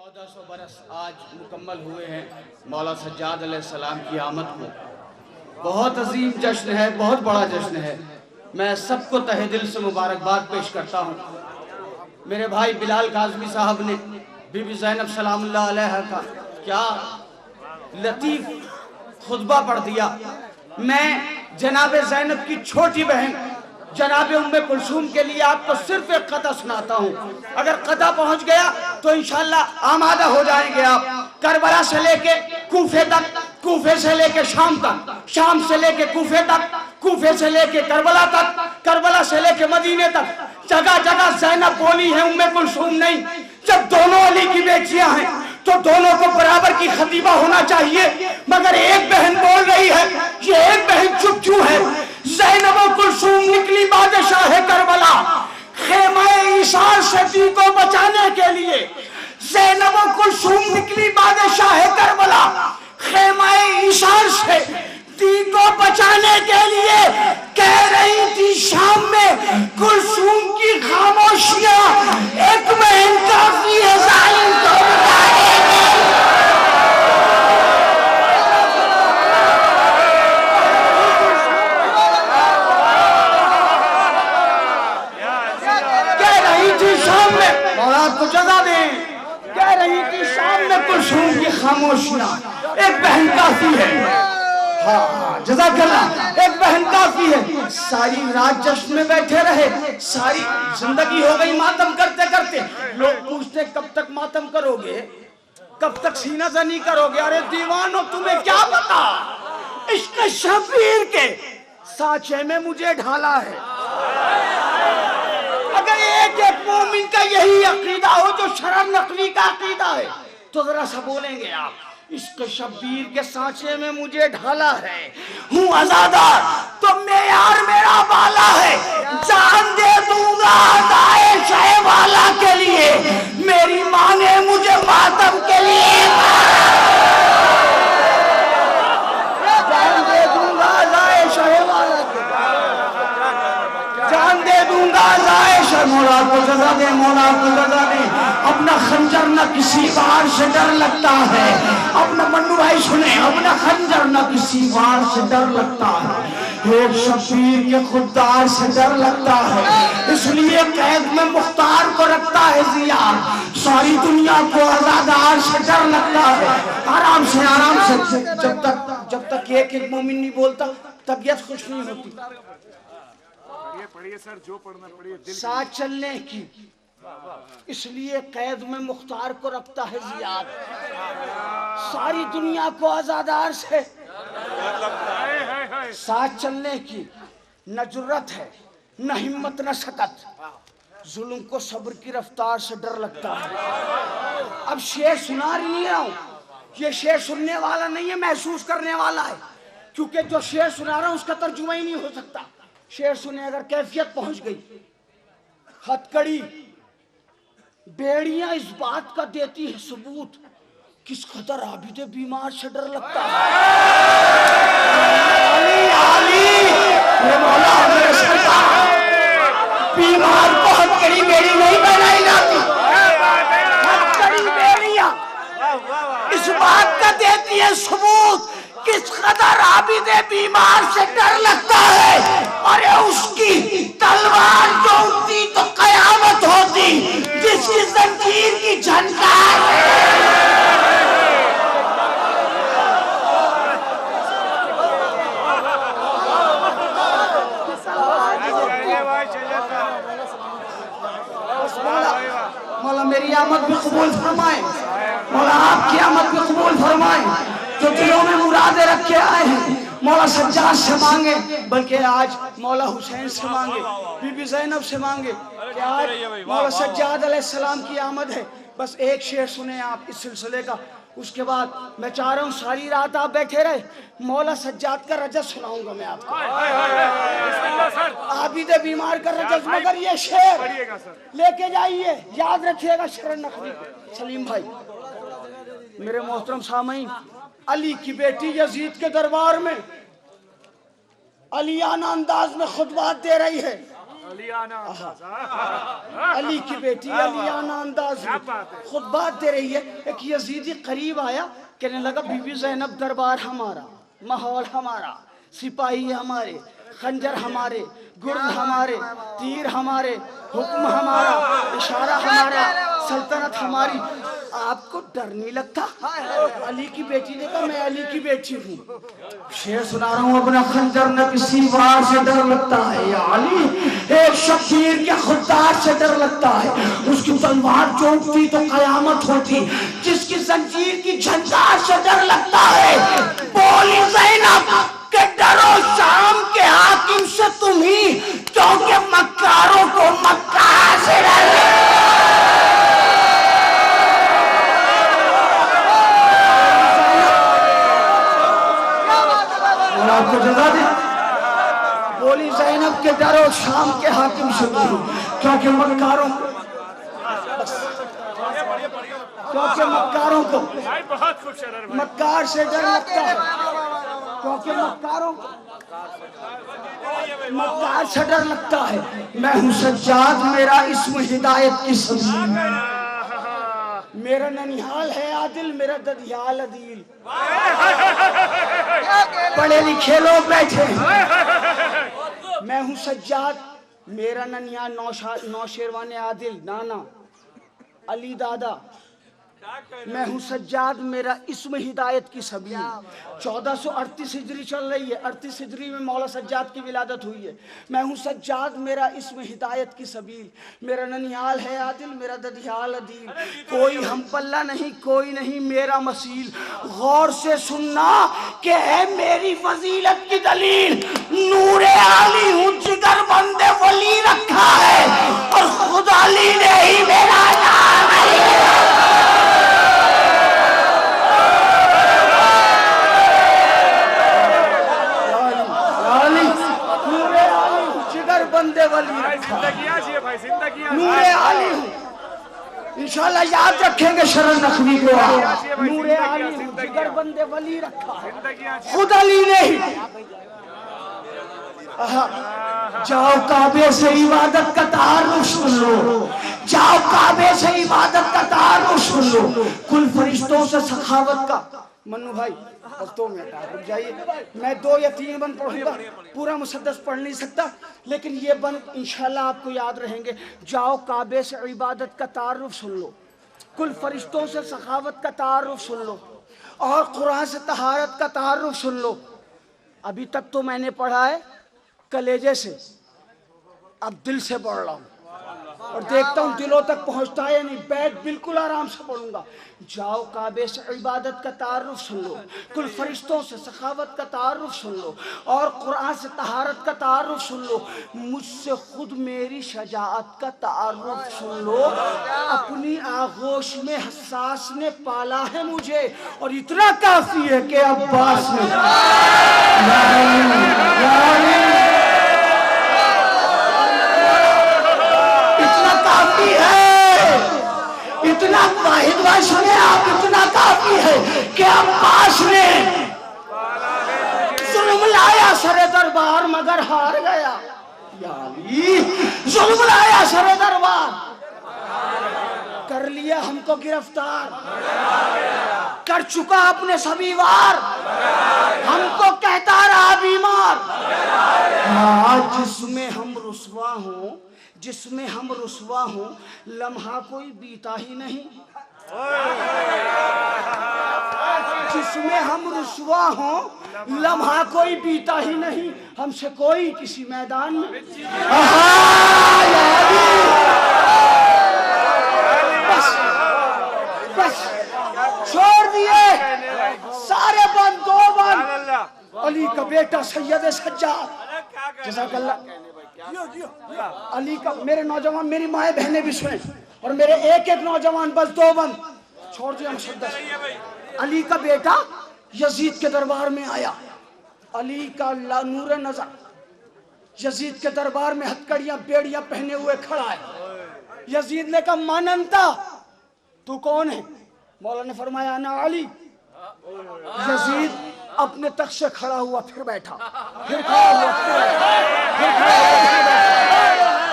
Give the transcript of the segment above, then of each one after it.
1400 برس آج مکمل ہوئے ہیں مولا سجاد علیہ السلام کی آمد کو. بہت عظیم جشن ہے, بہت بڑا جشن ہے. میں سب کو تہہ دل سے مبارکباد پیش کرتا ہوں. میرے بھائی بلال کاظمی صاحب نے بی بی زینب سلام اللہ علیہ کا کیا لطیف خطبہ پڑھ دیا. میں جناب زینب کی چھوٹی بہن جناب ام کلثوم کے لیے آپ کو صرف ایک قطعہ سناتا ہوں. اگر قطعہ پہنچ گیا تو انشاءاللہ آمادہ ہو جائیں گے آپ. کربلا سے لے کے کوفے تک, کوفے سے لے کے شام تک, شام سے لے کے کوفے تک, کوفے سے لے کے کربلا تک, کربلا سے لے کے مدینے تک, جگہ جگہ زینب بولی ہے, ام کلثوم نہیں. جب دونوں علی کی بیٹیاں ہیں تو دونوں کو برابر کی خطیبہ ہونا چاہیے. مگر ایک بہن بول رہی ہے, یہ ایک بہن چپ کیوں ہے؟ زینب و کلثوم نکلی بادشاہ کربلا خیمہ ایثار سے دی کو بچانے کے لیے. زینب و کلثوم نکلی بادشاہ کربلا خیمہ ایثار سے دی کو بچانے کے لیے. کہہ رہی تھی شام میں کلثوم کی خاموشیاں ایک بہن کافی ہے ظالم کو بتانے کے. مولاد کو جزا دیں. کہہ رہی تھی شام میں کلثوم کی خاموشیاں ایک بہن کافی ہے. ہاں جزاک اللہ, ایک بہن کافی ہے. ساری رات جشن میں بیٹھے رہے, ساری زندگی ہو گئی ماتم کرتے کرتے. لوگ پوچھتے کب تک ماتم کرو گے, کب تک سینہ زنی کرو گے؟ ارے دیوانو تمہیں کیا پتا, عشق شبیر کے سانچے میں مجھے ڈھالا ہے. اگر ایک ایک مومن کا یہی عقیدہ ہو جو شرع نقوی کا عقیدہ ہے تو ذرا سا بولیں گے آپ, عشق شبیر کے سانچے میں مجھے ڈھالا ہے. ہوں عزادار تو معیار میرا بالا ہے, جان دے دوں گا ادائے شہ والا کے لیے. میری ماں نے مجھے ماتم کے لیے جان دے دوں گا ادائے شہ والا کے لیے, جان دے دوں گا ادائے شہ. مولا کو جزا دے, مولا کو جزا دے. اپنا خنجر نہ کسی وار سے ڈر لگتا ہے. اپنا منو بھائی سنیں, اپنا خنجر نہ کسی وار سے ڈر لگتا ہے, ایک شبیر کے خوددار سے ڈر لگتا ہے. اس لیے قید میں مختار کو رکھتا ہے زیار, ساری دنیا کو آزادار سے ڈر لگتا ہے. آرام سے آرام سے, جب تک ایک ایک مومن نہیں بولتا طبیعت خوش نہیں ہوتی. ساتھ چلنے کی, اس لیے قید میں مختار کو رکھتا ہے زیاد, ساری دنیا کو آزادار سے ساتھ چلنے کی. نہ جرت ہے نہ ہمت نہ سکت, ظلم کو صبر کی رفتار سے ڈر لگتا ہے. اب شعر سنا نہیں رہا ہوں, یہ شعر سننے والا نہیں ہے, محسوس کرنے والا ہے. کیونکہ جو شعر سنا رہا ہوں اس کا ترجمہ ہی نہیں ہو سکتا. شعر سنے, اگر کیفیت پہنچ گئی. ہتھ کڑی بیڑیاں اس بات کا دیتی ہے ثبوت, کس قدر عابد بیمار سے ڈر لگتا ہے. بیمار کو ہتھ کڑی بیڑی نہیں بنائی جاتی. ہتھ کڑی بیڑیاں اس بات کا دیتی ہے ثبوت, کس قدر عابد بیمار سے ڈر لگتا ہے. اور اس کی تلوار جو اٹھتی تو قیامت ہوتی, جس کی زنجیر کی جھنکار مولا میری آمد بھی قبول فرمائیں, مولا آپ کی آمد بھی قبول فرمائیں. جو دلوں میں مرادیں رکھ کے آئے ہیں مولا سجاد سے مانگے, بلکہ آج مولا حسین سے مانگے, بی بی زینب سے مانگے کہ آج مولا سجاد علیہ السلام کی آمد ہے. بس ایک شعر سنیں آپ اس سلسلے کا, اس کے بعد میں چاہ رہا ہوں ساری رات آپ بیٹھے رہے. مولا سجاد کا رجز سناؤں گا میں آپ کو, عابد بیمار کا رجز. مگر یہ شعر لے کے جائیے, یاد رکھیے گا شرع نقوی. سلیم بھائی, میرے محترم سامعین, علی کی بیٹی یزید کے دربار میں علیانہ انداز میں خطبات دے رہی ہے. علی کی بیٹی علیانہ انداز خود بات دے رہی ہے. ایک یزیدی قریب آیا کہنے لگا بی بی زینب دربار ہمارا، ماحول ہمارا، سپاہی ہمارے، خنجر ہمارے، گرد ہمارے، تیر ہمارے، حکم ہمارا، اشارہ ہمارا، سلطنت ہماری. آپ کو ڈر نہیں لگتا؟ علی کی بیٹی نے کہا میں علی کی بیٹی ہوں. شعر سنا رہا ہوں. اپنا خنجر نہ کسی وار سے ڈر لگتا ہے یا علی، ایک شبیر کے خوددار سے ڈر لگتا ہے. اس کی تلوار چونکتی تو قیامت ہوتی. جس کی زنجیر کی جھنکار سے ڈر لگتا ہے. بولی زینب کہ ڈرو شام کے حاکم سے تم ہی، کیونکہ مکاروں کو مکہ سے ڈر لگتا ہے. آپ کو جزا دے. بولی زینب کے ڈرو شام کے حاکم سے تم، کیونکہ مکاروں کو مکار سے ڈر لگتا ہے. کیونکہ مکار سے ڈر لگتا ہے. میں ہوں سجاد، میرا اسم ہدایت کی سبیل، میرا ننیحال ہے عادل، میرا ددیال عدیل. پڑھے لکھے لوگ بیٹھے ہیں. میں ہوں سجاد، میرا ننیحال نوشیروان عادل نانا علی دادا. میں ہوں سجاد، میرا اسم ہدایت کی سبیل. 1438 ہجری چل رہی ہے. 38 ہجری میں مولا سجاد کی ولادت ہوئی ہے. میں ہوں سجاد، میرا اسم ہدایت کی سبیل، میرا ننیال ہے عادل، میرا ددیال عدیل. کوئی ہم پلہ نہیں، کوئی نہیں میرا مثیل. غور سے سننا کہ ہے میری فضیلت کی دلیل. نور علی ہوں، جگر بند ولی رکھا ہے، اور خود علی نے ہی میرا نام علی. نور علی ہوں، انشاءاللہ یاد رکھیں گے شرن نقوی کو. نور علی ہوں، جگر بند ولی رکھا ہے، خود علی نے ہی. جاؤ کعبے سے عبادت کا تعارف سن لو، جاؤ کعبے سے عبادت کا تعارف سن لو. کل فرشتوں سے سخاوت کا. منو بھائی بس 2 منٹ رک جائیے. میں 2 یا 3 بند پڑھوں گا، پورا مسدس پڑھ نہیں سکتا، لیکن یہ بند انشاءاللہ آپ کو یاد رہیں گے. جاؤ کعبے سے عبادت کا تعارف سن لو، کل فرشتوں سے سخاوت کا تعارف سن لو، اور قرآن سے طہارت کا تعارف سن لو. ابھی تک تو میں نے پڑھا ہے کلیجے سے، اب دل سے پڑھ رہا ہوں اور دیکھتا ہوں دلوں تک پہنچتا ہے یا نہیں. بیٹھ بالکل آرام سے پڑھوں گا. جاؤ کعبے سے عبادت کا تعارف سن لو، کل فرشتوں سے سخاوت کا تعارف سن لو، اور قرآن سے طہارت کا تعارف سن لو. مجھ سے خود میری شجاعت کا تعارف سن لو. اپنی آغوش میں حساس نے پالا ہے مجھے، اور اتنا کافی ہے کہ عباس نے. اتنا واحد بھائی سنے آپ، اتنا کافی ہے کہ عباس نے ظلم لایا سر دربار مگر ہار گیا. یا علی ظلم لایا سر دربار، کر لیا ہم کو گرفتار، کر چکا اپنے سبھی وار، ہم کو کہتا رہا بیمار. جس میں ہم رسوا ہوں، جس میں ہم رسوا ہوں، لمحہ کوئی بیتا ہی نہیں. جس میں ہم رسوا ہوں، لمحہ کوئی بیتا ہی نہیں. ہم سے کوئی کسی میدان میں بس چھوڑ دیے سارے بند. 2 بند. علی کا بیٹا سید سجاد، جزاک اللہ. علی کا، میرے نوجوان، میری مائیں بہنیں بھی سنیں، اور میرے ایک نوجوان، بس 2 بند چھوڑ دیا مسدس. علی کا بیٹا یزید کے دربار میں آیا. علی کا نور نظر یزید کے دربار میں ہتھکڑیاں بیڑیاں پہنے ہوئے کھڑا ہے. یزید نے کہا من انتا، تو کون ہے؟ مولا نے فرمایا انا علی. یزید اپنے تخت سے کھڑا ہوا، پھر بیٹھا، پھر کھڑا ہوا، پھر بیٹھا، پھر کھڑا ہوا، پھر بیٹھا.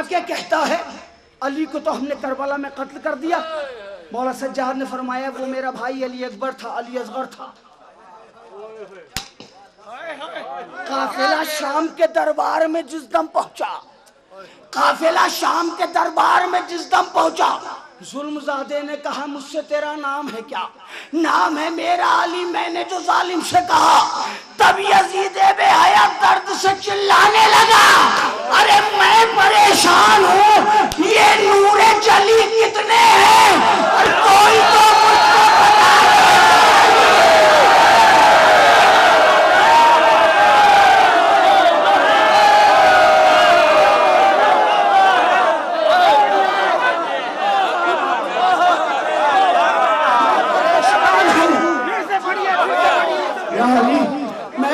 کے کہتا ہے علی کو تو ہم نے کربلا میں قتل کر دیا. مولا سجاد نے فرمایا وہ میرا بھائی علی اکبر تھا، علی اصغر تھا. قافلہ شام کے دربار میں جس دم پہنچا، قافلہ شام کے دربار میں جس دم پہنچا، ظلم زادے نے کہا مجھ سے تیرا نام ہے کیا؟ نام ہے میرا علی. میں نے جو ظالم سے کہا تب یزید بے حیا درد سے چلانے لگا، ارے میں پریشان ہوں، یہ نور جلی کتنے ہیں اور کوئی تو مجھ کو بتا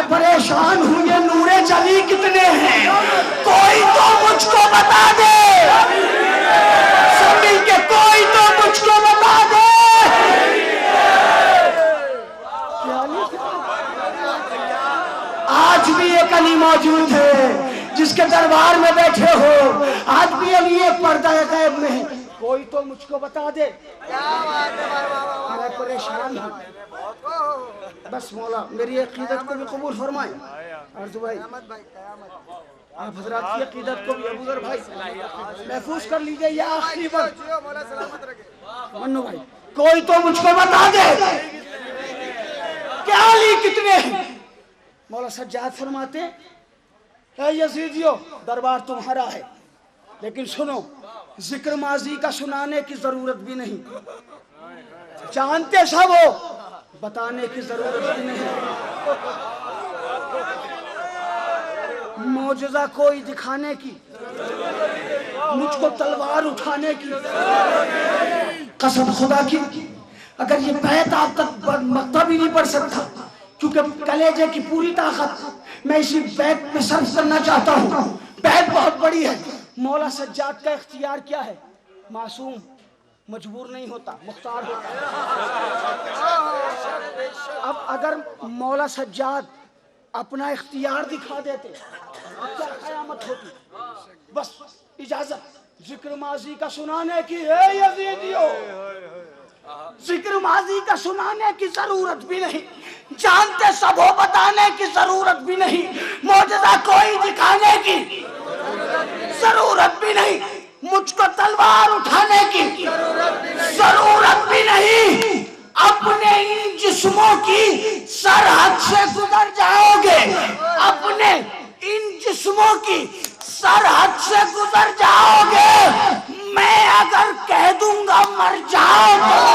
پریشان ہوں، یہ نور جلی کتنے ہیں، کوئی تو مجھ کو بتا دے. سب مل کے کوئی تو مجھ کو بتا دے. آج بھی ایک علی موجود ہے جس کے دربار میں بیٹھے ہو، آج بھی علی ایک پردہ غیب میں ہے، کوئی تو مجھ کو بتا دے. میں پریشان ہوں. بس مولا میری عقیدت کو بھی قبول فرمائیں. عرضو بھائی آپ حضرات کی عقیدت کو بھی ابو ذر بھائی محفوظ کر لیجئے. یا آخری وقت منو بھائی کوئی تو مجھ کو بتا دے کہ علی کتنے ہیں. مولا سجاد فرماتے اے یزیدیو دربار تمہارا ہے، لیکن سنو ذکر ماضی کا سنانے کی ضرورت بھی نہیں، جانتے سب ہو بتانے کی ضرورت بھی نہیں. معجزہ کوئی دکھانے کی، مجھ کو تلوار اٹھانے کی، قسم خدا کی اگر یہ بیعت آپ تک مکتب ہی نہیں پڑھ سکتا، کیونکہ کلیجے کی پوری طاقت میں اسی بیعت پہ صرف کرنا چاہتا ہوں. بیعت بہت بڑی ہے. مولا سجاد کا اختیار کیا ہے؟ معصوم، مجبور نہیں ہوتا، مختار ہوتا. اب اگر مولا سجاد اپنا اختیار دکھا دیتے کیا قیامت ہوتی. بس اجازت ذکر ماضی کا سنانے کی ہے یزیدیو، ذکر ماضی کا سنانے کی ضرورت بھی نہیں، جانتے سب ہو بتانے کی ضرورت بھی نہیں، معجزہ کوئی دکھانے کی ضرورت بھی نہیں، مجھ کو تلوار اٹھانے کی ضرورت بھی نہیں. اپنے ان جسموں کی سرحد سے گزر جاؤ گے، اپنے ان جسموں کی سرحد سے گزر جاؤ گے. میں اگر کہہ دوں گا مر جاؤ تو